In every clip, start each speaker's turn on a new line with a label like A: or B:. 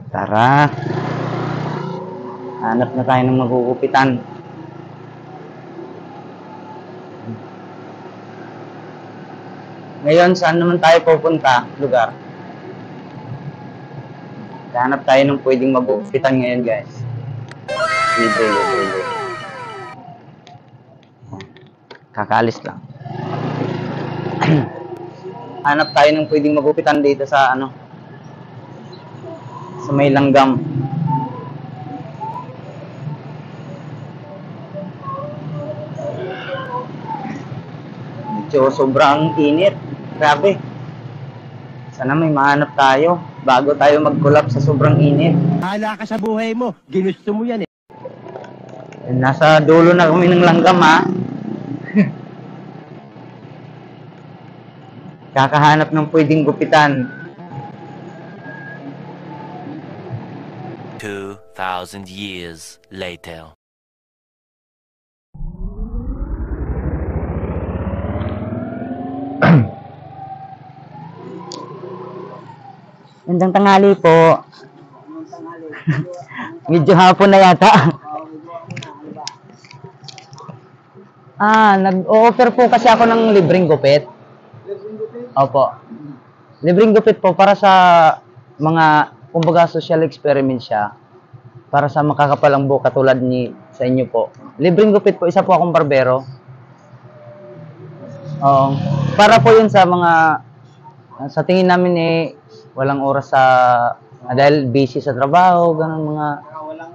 A: Tara. Hanap na tayo ng magugupitan. Ngayon, saan naman tayo pupunta? Lugar. Hanap tayo ng pwedeng magugupitan ngayon, guys. Libre. Kakaalis lang. Hanap tayo ng pwedeng magupitan dito sa sa may langgam. Medyo sobrang init. Grabe. Sana may mahanap tayo bago tayo mag-collapse sa sobrang init.
B: Hala ka sa buhay mo. Ginusto mo yan eh.
A: Nasa dulo na kami ng langgam, ha. Kakahanap ng pwedeng gupitan.
C: 2,000 years later.
A: Magandang tanghali po. Medyo hapon na yata. Nag-o-offer po kasi ako ng libreng gupit. Opo. Libreng gupit po para sa mga, kumbaga, social experiment siya. Para sa makakapalang buhok katulad sa inyo po. Libreng gupit po, isa po akong barbero. Oo. Para po yun sa mga, sa tingin namin walang oras dahil busy sa trabaho, ganun mga...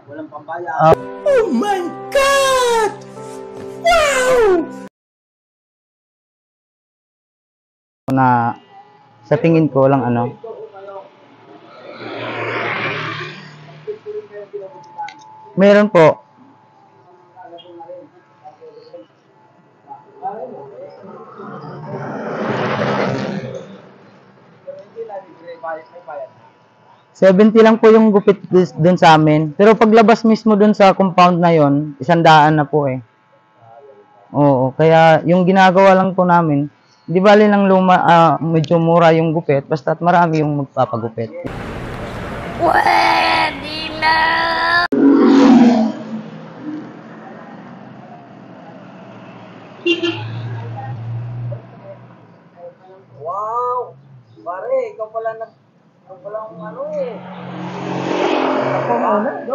A: Walang pambayad.
B: Oh my God! Wow!
A: Na sa tingin ko lang meron po. $70 lang po yung gupit dun sa amin. Pero paglabas mismo dun sa compound na yon, $100 na po eh. Oo, kaya yung ginagawa lang po namin, di bali lang medyo mura yung gupit, basta't marami yung magpapagupit.
D: Pwede na!
A: Wow! Pare, ikaw pala ang
B: Ako ang una, no?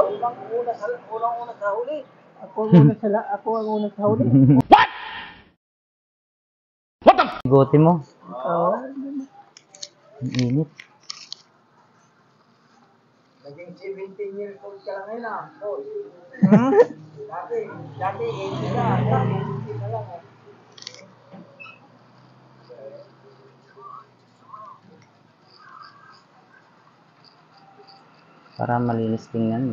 A: Unang-una sa huli.
B: Ako ang una sa huli.
A: Gote mo.
B: Oo.
A: Ang init.
E: Naging 17 years old ka lang ngayon, Paul. Dati 80 ka, 80 na lang eh.
A: Para malinis tingnan.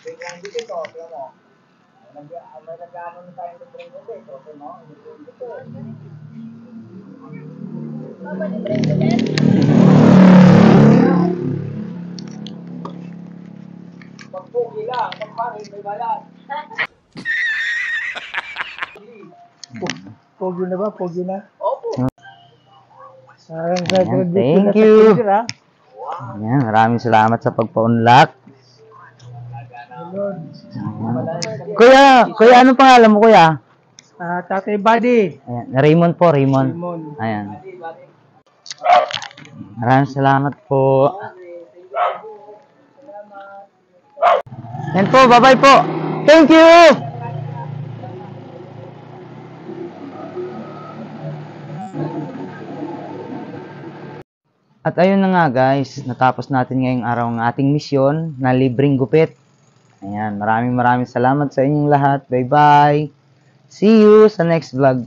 E: Biglang dito, alam mo. Nag-aamon na tayo ng drink ulit, okay mo? Pag-pugi lang, pag-pangin, may bayan.
B: Pogi na ba? Pogi na?
E: Opo.
A: Ayan, thank you. Ayan, maraming salamat sa pagpa-unlock. Kuya, ano pangalan mo, kuya?
B: Tatay Buddy.
A: Ayan, Raymond po, Raymond. Ayan. Maraming salamat po. Ayan po, bye-bye po. Thank you! At ayun na nga guys, natapos natin ngayong araw ang ating misyon na libreng gupit. Ayan, maraming salamat sa inyong lahat. Bye-bye! See you sa next vlog.